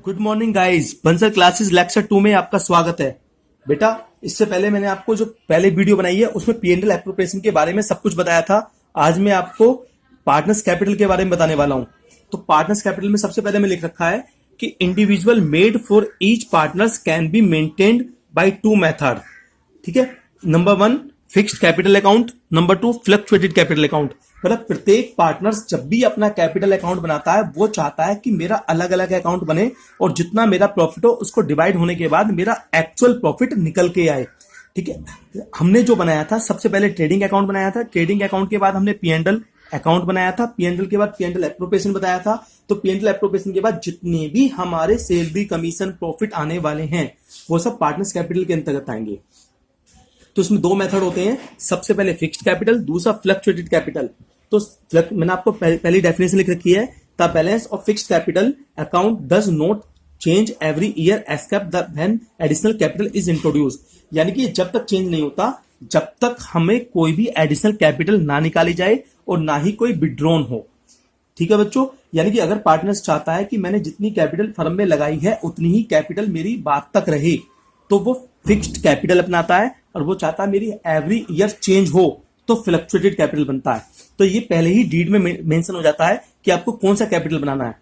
Good morning guys, Bansal classes lecture 2 में आपका स्वागत है। बेटा, इससे पहले मैंने आपको जो पहले वीडियो बनाई है उसमें पी&एल एप्रोप्रिएशन के बारे में सब कुछ बताया था। आज मैं आपको पार्टनर्स कैपिटल के बारे में बताने वाला हूं। तो पार्टनर्स कैपिटल में सबसे पहले मैं लिख रखा है कि individual made for each partners can be maintained by two method. ठीक है, number 1 fixed capital account, number 2 fluctuated capital account. मतलब प्रत्येक पार्टनर्स जब भी अपना कैपिटल अकाउंट बनाता है वो चाहता है कि मेरा अलग अलग अकाउंट बने और जितना मेरा प्रॉफिट हो उसको डिवाइड होने के बाद मेरा एक्चुअल प्रॉफिट निकल के आए। ठीक है, हमने जो बनाया था सबसे पहले ट्रेडिंग अकाउंट बनाया था, ट्रेडिंग अकाउंट के बाद हमने पी&एल अकाउंट बनाया था, पी&एल के बाद पी&एल एप्रोप्रिएशन बताया था। तो पी&एल एप्रोप्रिएशन के बाद जितने भी हमारे सैलरी कमीशन प्रॉफिट आने वाले हैं वो सब पार्टनर्स कैपिटल के अंतर्गत आएंगे। तो इसमें दो मेथड होते हैं, सबसे पहले फिक्स्ड कैपिटल, दूसरा फ्लक्चुएटेड कैपिटल। तो मैंने आपको पहली डेफिनेशन लिख रखी है, the balance of fixed capital account does not change every year except when additional capital is introduce. यानी कि जब तक चेंज नहीं होता जब तक हमें कोई भी एडिशनल कैपिटल ना निकाली जाए और ना ही कोई विड्रॉन हो। ठीक है बच्चों, यानी कि अगर पार्टनर्स चाहता है कि मैंने जितनी कैपिटल फर्म में लगाई है उतनी ही कैपिटल मेरी बाद तक रहे तो वो फिक्स्ड कैपिटल अपनाता है, और वो चाहता है मेरी एवरी ईयर चेंज हो तो फ्लक्चुएटेड कैपिटल बनता है। तो ये पहले ही डीड में मेंशन हो जाता है कि आपको कौन सा कैपिटल बनाना है।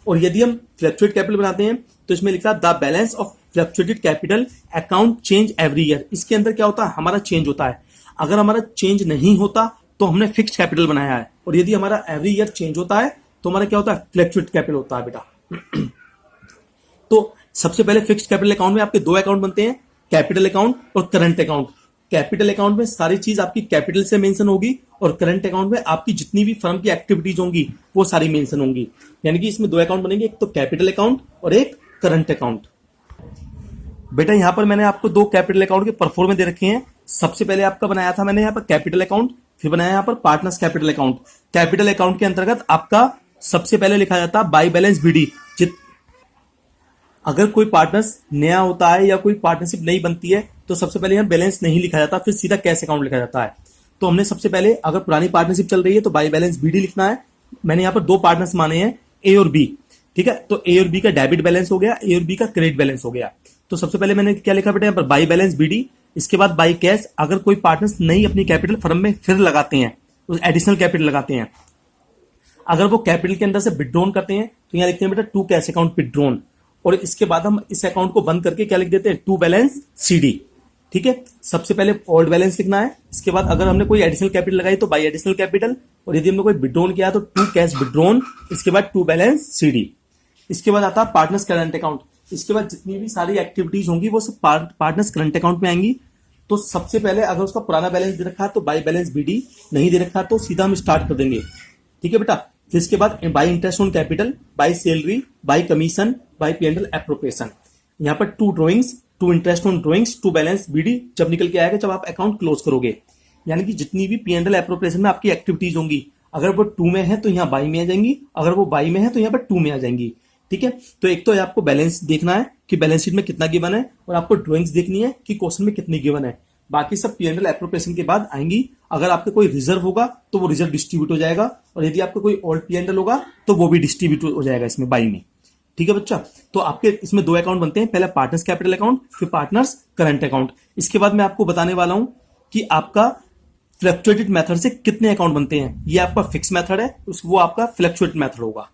और यदि हम फ्लक्चुएट कैपिटल बनाते हैं तो इसमें लिखा the balance of fluctuated capital account change every year. इसके अंदर क्या होता है, हमारा चेंज होता है। अगर हमारा चेंज नहीं होता तो हमने फिक्स्ड कैपिटल बनाया है, और यदि हमारा एवरी ईयर चेंज होता है तो हमारा क्या होता है, फ्लक्चुएट कैपिटल होता है बेटा। तो सबसे पहले फिक्स्ड कैपिटल अकाउंट में आपके दो अकाउंट बनते हैं, कैपिटल अकाउंट और करंट अकाउंट। कैपिटल अकाउंट में सारी चीज आपकी कैपिटल से मेंशन होगी और करंट अकाउंट में आपकी जितनी भी फर्म की एक्टिविटीज होंगी वो सारी मेंशन होंगी। यानी कि इसमें दो अकाउंट बनेंगे, एक तो कैपिटल अकाउंट और एक करंट अकाउंट। बेटा यहां पर मैंने आपको दो कैपिटल अकाउंट के परफॉर्मेंस दे रखे हैं। सबसे पहले आपका बनाया था मैंने यहाँ पर कैपिटल अकाउंट, फिर बनाया यहाँ पर partners capital account. Capital account के अंतर्गत आपका सबसे पहले लिखा जाता है बाई बैलेंस बीडी। अगर कोई पार्टनर्स नया होता है या कोई पार्टनरशिप नहीं बनती है तो सबसे पहले यहाँ बैलेंस नहीं लिखा जाता, फिर सीधा कैश अकाउंट लिखा जाता है। तो हमने सबसे पहले अगर पुरानी पार्टनरशिप चल रही है तो बाई बैलेंस बीडी लिखना है। मैंने यहाँ पर दो पार्टनर्स माने हैं, ए और बी। ठीक है, तो ए और बी का डेबिट बैलेंस हो गया, ए और बी का क्रेडिट बैलेंस हो गया। तो सबसे पहले मैंने क्या लिखा बेटा यहाँ पर, बाई बैलेंस बीडी। इसके बाद बाई कैश। अगर कोई पार्टनर्स नई अपनी कैपिटल फर्म में फिर लगाते हैं, एडिशनल कैपिटल लगाते हैं, अगर वो कैपिटल के अंदर से विड्रॉन करते हैं तो यहाँ लिखते हैं बेटा टू कैश अकाउंट विड्रॉन। और इसके बाद हम इस अकाउंट को बंद करके क्या लिख देते हैं, टू बैलेंस सीडी। ठीक है, सबसे पहले ओल्ड बैलेंस लिखना है। इसके बाद अगर हमने कोई एडिशनल कैपिटल लगाई तो बाई एडिशनल कैपिटल, और यदि हमने कोई विड्रॉन किया तो टू कैश विड्रॉन। इसके बाद टू बैलेंस सीडी। इसके बाद आता है पार्टनर्स करंट अकाउंट। इसके बाद जितनी भी सारी एक्टिविटीज होंगी वो सब पार्टनर्स करंट अकाउंट में आएंगी। तो सबसे पहले अगर उसका पुराना बैलेंस दे रखा है तो बाई बैलेंस बीडी, नहीं दे रखा तो सीधा हम स्टार्ट कर देंगे। ठीक है बेटा, फिर इसके बाद by interest on capital, by salary, by commission, by P and L appropriation. यहाँ पर to drawings, to interest on drawings, to balance BD जब निकल के आएगा जब आप अकाउंट क्लोज करोगे। यानी कि जितनी भी पी&एल एप्रोप्रिएशन में आपकी एक्टिविटीज होंगी अगर वो टू में है तो यहाँ बाई में आ जाएंगी, अगर वो बाई में है तो यहाँ पर टू में आ जाएंगी। ठीक है, तो एक तो आपको बैलेंस देखना है कि बैलेंस शीट में कितना गिवन है, और आपको ड्रॉइंग्स देखनी है कि क्वेश्चन में कितनी गिवन है। बाकी सब पी&एल एप्रोप्रिएशन के बाद आएंगी। अगर आपका कोई रिजर्व होगा तो वो रिजर्व डिस्ट्रीब्यूट हो जाएगा, और यदि आपका कोई ओल्ड पी&एल होगा तो वो भी डिस्ट्रीब्यूट हो जाएगा इसमें बाई में। ठीक है बच्चा, तो आपके इसमें दो अकाउंट बनते हैं, पहला पार्टनर्स कैपिटल अकाउंट, फिर पार्टनर्स करंट अकाउंट। इसके बाद मैं आपको बताने वाला हूं कि आपका फ्लक्चुएटेड मेथड से कितने अकाउंट बनते हैं। ये आपका फिक्स मेथड है, वो आपका फ्लक्चुएट मेथड होगा।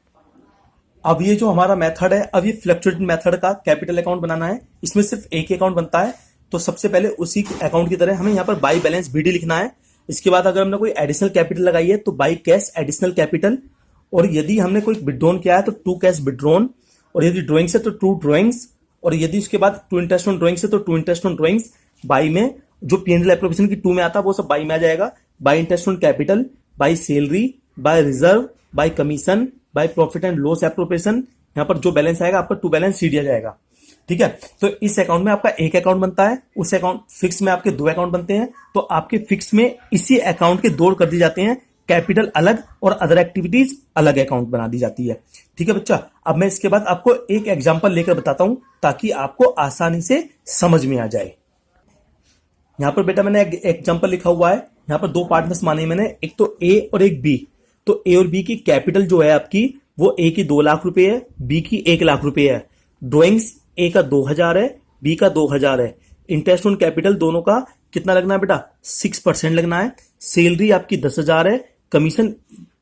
अब ये जो हमारा मेथड है, अब ये फ्लक्चुएटेड मेथड का कैपिटल अकाउंट बनाना है, इसमें सिर्फ एक अकाउंट बनता है। तो सबसे पहले उसी अकाउंट की तरह हमें यहाँ पर बाई बैलेंस बीडी लिखना है। इसके बाद अगर हमने कोई एडिशनल कैपिटल लगाई है तो बाई कैश एडिशनल कैपिटल, और यदि हमने कोई विड्रॉन किया है तो टू कैश विड्रॉन, और यदि ड्रॉइंग्स है तो टू ड्रॉइंग्स, और यदि उसके बाद टू इंटरेस्ट ऑन ड्रॉइंग्स है तो to interest on drawings. By में जो पी&एल एप्रोप्रिएशन की टू में आता है वो सब बाई में आ जाएगा। By interest on capital, by salary, by reserve, by commission, by profit and loss appropriation. यहाँ पर जो बैलेंस आएगा आपका टू बैलेंस सीडी आ जाएगा। ठीक है, तो इस अकाउंट में आपका एक अकाउंट बनता है, उस अकाउंट फिक्स में आपके दो अकाउंट बनते हैं। तो आपके फिक्स में इसी अकाउंट के दो कर दी जाते हैं, कैपिटल अलग और अदर एक्टिविटीज अलग अकाउंट बना दी जाती है। ठीक है बच्चा, अब मैं इसके बाद आपको एक एग्जांपल लेकर बताता हूं ताकि आपको आसानी से समझ में आ जाए। यहां पर बेटा मैंने एक एग्जांपल लिखा हुआ है, यहां पर दो पार्टनर्स माने मैंने, एक तो ए और एक बी। तो ए और बी की कैपिटल जो है आपकी वो ए की 2 लाख रुपए है, बी की 1 लाख रुपए है। ड्रॉइंग्स ए का 2,000 है, बी का 2,000 है। इंटरेस्ट ऑन कैपिटल दोनों का कितना लगना है बेटा? 6% लगना है। सैलरी आपकी 10,000 है, कमीशन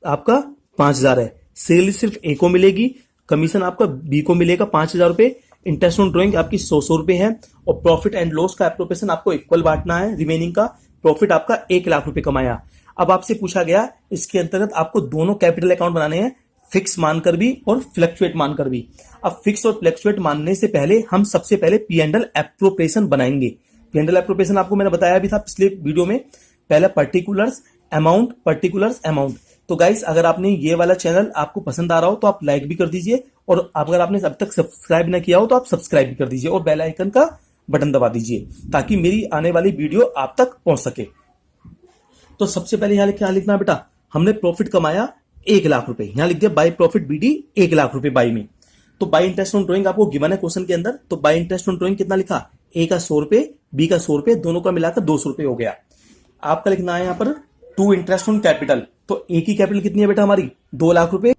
आपका 5,000 है। सैलरी सिर्फ ए को मिलेगी, कमीशन आपका बी को मिलेगा 5,000 रुपए। इंटरेस्ट ऑन ड्रॉइंग आपकी 100 रुपए है और प्रॉफिट एंड लॉस का एप्रोप्रिएशन आपको इक्वल बांटना है। रिमेनिंग का प्रॉफिट आपका 1 लाख रुपए कमाया। अब आपसे पूछा गया इसके अंतर्गत आपको दोनों कैपिटल अकाउंट बनाने हैं, फिक्स मानकर भी और फ्लक्चुएट मानकर भी। अब फिक्स और फ्लक्चुएट मानने से पहले हम सबसे पहले पी एंड एल एप्रोप्रिएशन बनाएंगे। पी एंड एल एप्रोप्रिएशन आपको मैंने बताया भी था पिछले वीडियो में। पहले पर्टिकुलर्स अमाउंट। तो गाइस अगर आपने ये वाला चैनल आपको पसंद आ रहा हो तो आप लाइक भी कर दीजिए, और अगर आपने अब तक सब्सक्राइब ना किया हो तो आप सब्सक्राइब भी कर दीजिए और बेल आइकन का बटन दबा दीजिए ताकि मेरी आने वाली वीडियो आप तक पहुंच सके। तो सबसे पहले यहां क्या लिखना है बेटा? हमने प्रॉफिट कमाया 1 लाख रुपए, यहां लिख दिया बाई प्रॉफिट बीडी 1 लाख रुपए बाई में। तो बाई इंटरेस्ट ऑन ड्रॉइंग आपको गिवन है क्वेश्चन के अंदर। तो बाई इंटरेस्ट ऑन ड्रॉइंग कितना लिखा? ए का 100 रुपए, बी का 100 रुपए, दोनों का मिलाकर 200 रुपए हो गया। आपका लिखना है यहां पर टू इंटरेस्ट ऑन कैपिटल। तो ए की कैपिटल कितनी है बेटा हमारी? 2 लाख रुपए।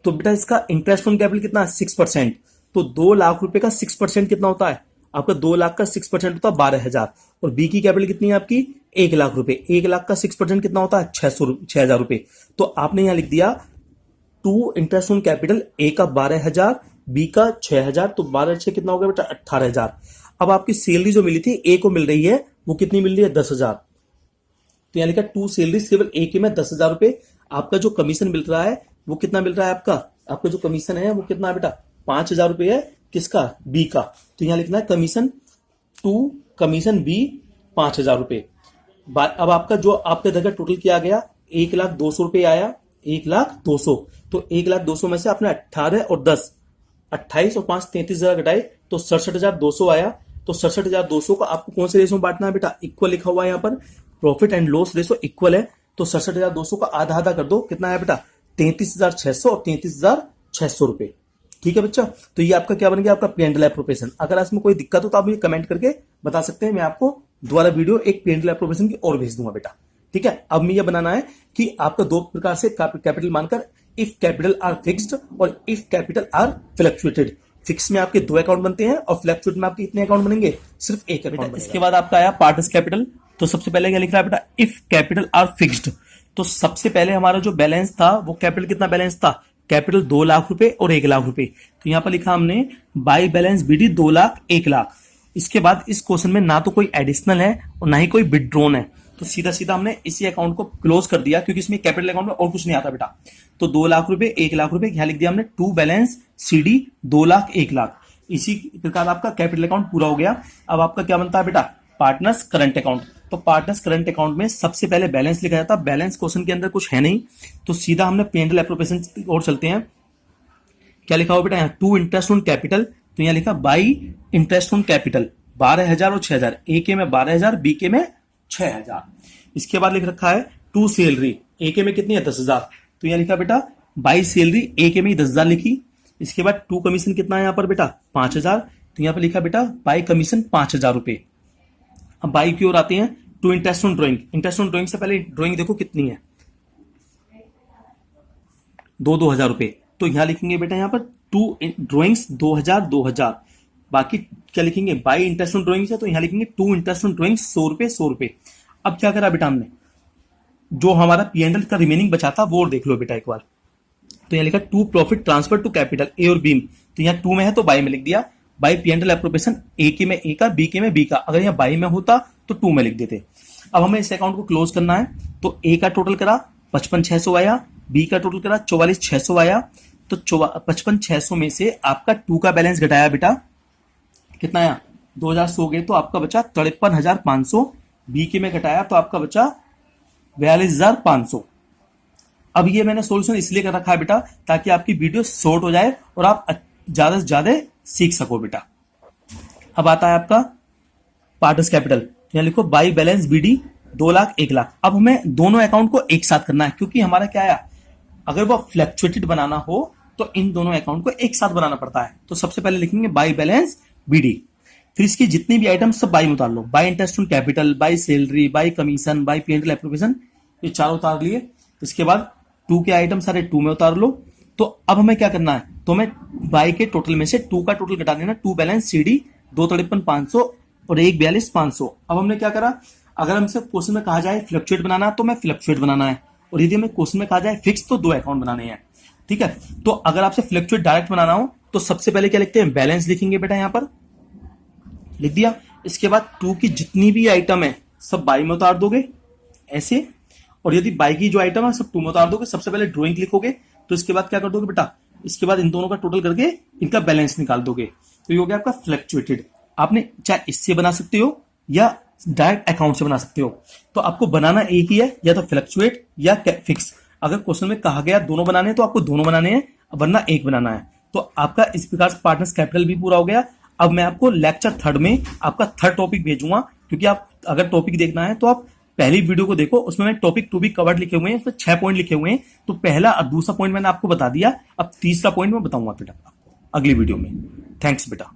तो बेटा इसका इंटरेस्ट ऑन कैपिटल कितना है? 6%। तो 2 लाख रुपए का 6% कितना होता है? आपका 2 लाख का 6% होता है 12,000। और बी की कैपिटल कितनी है आपकी? 1 लाख रुपए। 1 लाख का 6% कितना होता है? 6,000 रुपए। तो आपने यहां लिख दिया टू इंटरेस्ट ऑन कैपिटल, ए का 12,000, बी का 6,000। तो 12 कितना हो गया बेटा? 18,000। अब आपकी सैलरी जो मिली थी ए को मिल रही है, वो कितनी मिल रही है? 10,000। तो यहां लिखा टू सैलरी केवल ए के में 10,000 रुपए। आपका जो कमीशन मिल रहा है वो कितना मिल रहा है? आपका जो कमीशन है वो कितना है बेटा? 5,000 रुपए है। किसका? बी का। तो यहां लिखना है कमीशन टू, कमीशन बी 5,000 रुपए। अब आपका जो आपके इधर का टोटल किया गया 1,02,000 रुपए आया। 1,02,000। तो 1,02,000 में से आपने 18 और 10, 28 और 5 33,000 घटाए तो 67,200 आया। तो 67,200 का आपको कौन से रेशो में बांटना है बेटा? इक्वल लिखा हुआ है यहाँ पर, profit and loss ratio equal है। तो 67,200 का आधा आधा कर दो, कितना है बेटा? 33,600 और 33,600 रुपए। ठीक है बच्चा। तो ये आपका क्या बन गया? आपका पी एंड एल एप्रोप्रिएशन। अगर इसमें कोई दिक्कत हो तो आप मुझे कमेंट करके बता सकते हैं, मैं आपको दोबारा वीडियो एक पी एंड एल एप्रोप्रिएशन की और भेज दूंगा बेटा। ठीक है। अब मैं ये बनाना है कि आपका दो प्रकार से कैपिटल मानकर, इफ कैपिटल आर फिक्स्ड और if capital R fluctuated. Fix में आपके 2 अकाउंट बनते हैं और फ्लक्चुएट में आपके कितने अकाउंट बनेंगे? सिर्फ एक अकाउंट। इसके बाद आपका आया पार्टनर्स कैपिटल। तो सबसे पहले क्या लिख रहा है बेटा? If capital R fixed. तो सबसे पहले हमारा जो बैलेंस था वो कैपिटल कितना बैलेंस था? कैपिटल 2 लाख रुपए और 1 लाख रुपए। तो यहां पर लिखा हमने by balance BD 2 lakh 1 lakh. इसके बाद इस क्वेश्चन में ना तो कोई एडिशनल है और ना ही कोई विड्रॉन है, तो सीधा सीधा हमने इसी अकाउंट को क्लोज कर दिया क्योंकि इसमें कैपिटल अकाउंट में और कुछ नहीं आता बेटा। तो 2 लाख रुपए 1 लाख रुपए यहां लिख दिया हमने to balance CD 2 lakh 1 lakh. इसी प्रकार आपका कैपिटल अकाउंट पूरा हो गया। अब आपका क्या बनता है बेटा? Partners current account. तो पार्टनर्स करंट अकाउंट में सबसे पहले बैलेंस लिखा जाता है। बैलेंस क्वेश्चन के अंदर कुछ है नहीं, तो सीधा हमने पी एंड एल एप्रोप्रिएशन और चलते हैं। क्या लिखा हुआ बेटा? यहाँ टू इंटरेस्ट ऑन कैपिटल। तो यहाँ लिखा बाई इंटरेस्ट ऑन कैपिटल 12,000 और 6,000। ए के में 12,000, बी के में 6,000। इसके बाद लिख रखा है टू सैलरी। ए के में कितनी है? 10,000। तो यहाँ लिखा बेटा बाई सैलरी, ए के में 10,000 लिखी। इसके बाद टू कमीशन कितना है यहाँ पर बेटा? 5,000। तो यहाँ पर लिखा बेटा बाई कमीशन 5,000 रुपए। अब बाई की ओर आते हैं। To interest on drawing. Interest on drawing से पहले ड्रॉइंग देखो कितनी है? 2,000 रुपए। तो यहां लिखेंगे बेटा यहाँ पर टू ड्रॉइंग्स 2,000। बाकी क्या लिखेंगे? बाई इंटरेस्ट ऑन ड्रॉइंग से तो यहां लिखेंगे टू इंटरेस्ट ऑन ड्रॉइंग 100 रुपए 100 रुपए। अब क्या करा बेटा हमने? जो हमारा पी एंड एल का रिमेनिंग बचा था वो देख लो बेटा एक बार। तो यहाँ लिखा to profit transfer to capital A और बी। तो यहाँ टू में है तो बाई में लिख दिया। By P and L appropriation, A के में ए का, बी के में बी का। अगर यहाँ बाई में होता तो टू में लिख देते। अब हमें इस अकाउंट को क्लोज करना है। तो ए का टोटल करा 55,600 आया, बी का टोटल करा 44,600 आया। तो 55,600 में से आपका टू का बैलेंस घटाया बेटा, कितना आया? 2,100 गए तो आपका बचा 53,500। बी के में घटाया तो आपका बचा 42,500। अब ये मैंने सॉल्यूशन इसलिए कर रखा है बेटा ताकि आपकी वीडियो शॉर्ट हो जाए और आप ज्यादा से ज्यादा सीख सको बेटा। अब आता है आपका पार्टनर्स कैपिटल। यहां लिखो by balance BD 2 lakh 1 lakh. अब हमें दोनों अकाउंट को एक साथ करना है क्योंकि हमारा क्या आया, अगर वो फ्लक्चुएटेड बनाना हो तो इन दोनों अकाउंट को एक साथ बनाना पड़ता है। तो सबसे पहले लिखेंगे बाई बैलेंस बीडी, फिर इसकी जितनी भी आइटम सब बाई में उतार लो। By interest on capital, by salary, by commission, by P and L appropriation, ये चारों उतार लिए। इसके बाद टू के आइटम सारे टू में उतार लो। तो अब हमें क्या करना है, तो हमें बाई के टोटल में से 2 का टोटल घटा देना। 2 बैलेंस सी डी, 2 53 500 और 1 42 500। अब हमने क्या करा, अगर हमसे क्वेश्चन में कहा जाए फ्लक्चुएट बनाना तो मैं फ्लक्चुएट बनाना है, और यदि हमें क्वेश्चन में कहा जाए फिक्स तो 2 अकाउंट बनाने हैं। ठीक है, तो अगर आपसे फ्लक्चुएट डायरेक्ट बनाना हो तो सबसे पहले क्या लिखते हैं, बैलेंस लिखेंगे बेटा, यहां पर लिख दिया। इसके बाद 2 की जितनी भी आइटम है सब बाई में उतार दोगे ऐसे, और यदि बाई की जो आइटम है सब 2 में उतार दोगे। सबसे पहले ड्राइंग लिखोगे, तो इसके बाद क्या कर दोगे बेटा, इसके बाद इन दोनों का टोटल करके इनका बैलेंस निकाल दोगे, तो ये हो गया आपका फ्लक्चुएटेड। आपने चाहे इससे बना सकते हो या डायरेक्ट अकाउंट से बना सकते हो, तो आपको बनाना एक ही है, या तो फ्लक्चुएट या फिक्स। अगर क्वेश्चन में कहा गया दोनों बनाने हैं तो आपको दोनों बनाने हैं, वरना एक बनाना है। तो आपका इस प्रकार से पार्टनर्स कैपिटल भी पूरा हो गया। अब मैं आपको लेक्चर 3 में आपका 3rd टॉपिक भेजूंगा, क्योंकि आप अगर टॉपिक देखना है तो आप पहली वीडियो को देखो, उसमें मैं टॉपिक 2 भी कवर्ड लिखे हुए हैं, उसमें 6 पॉइंट लिखे हुए हैं। तो पहला और दूसरा पॉइंट मैंने आपको बता दिया, अब तीसरा पॉइंट मैं बताऊंगा बेटा अगली वीडियो में। थैंक्स बेटा।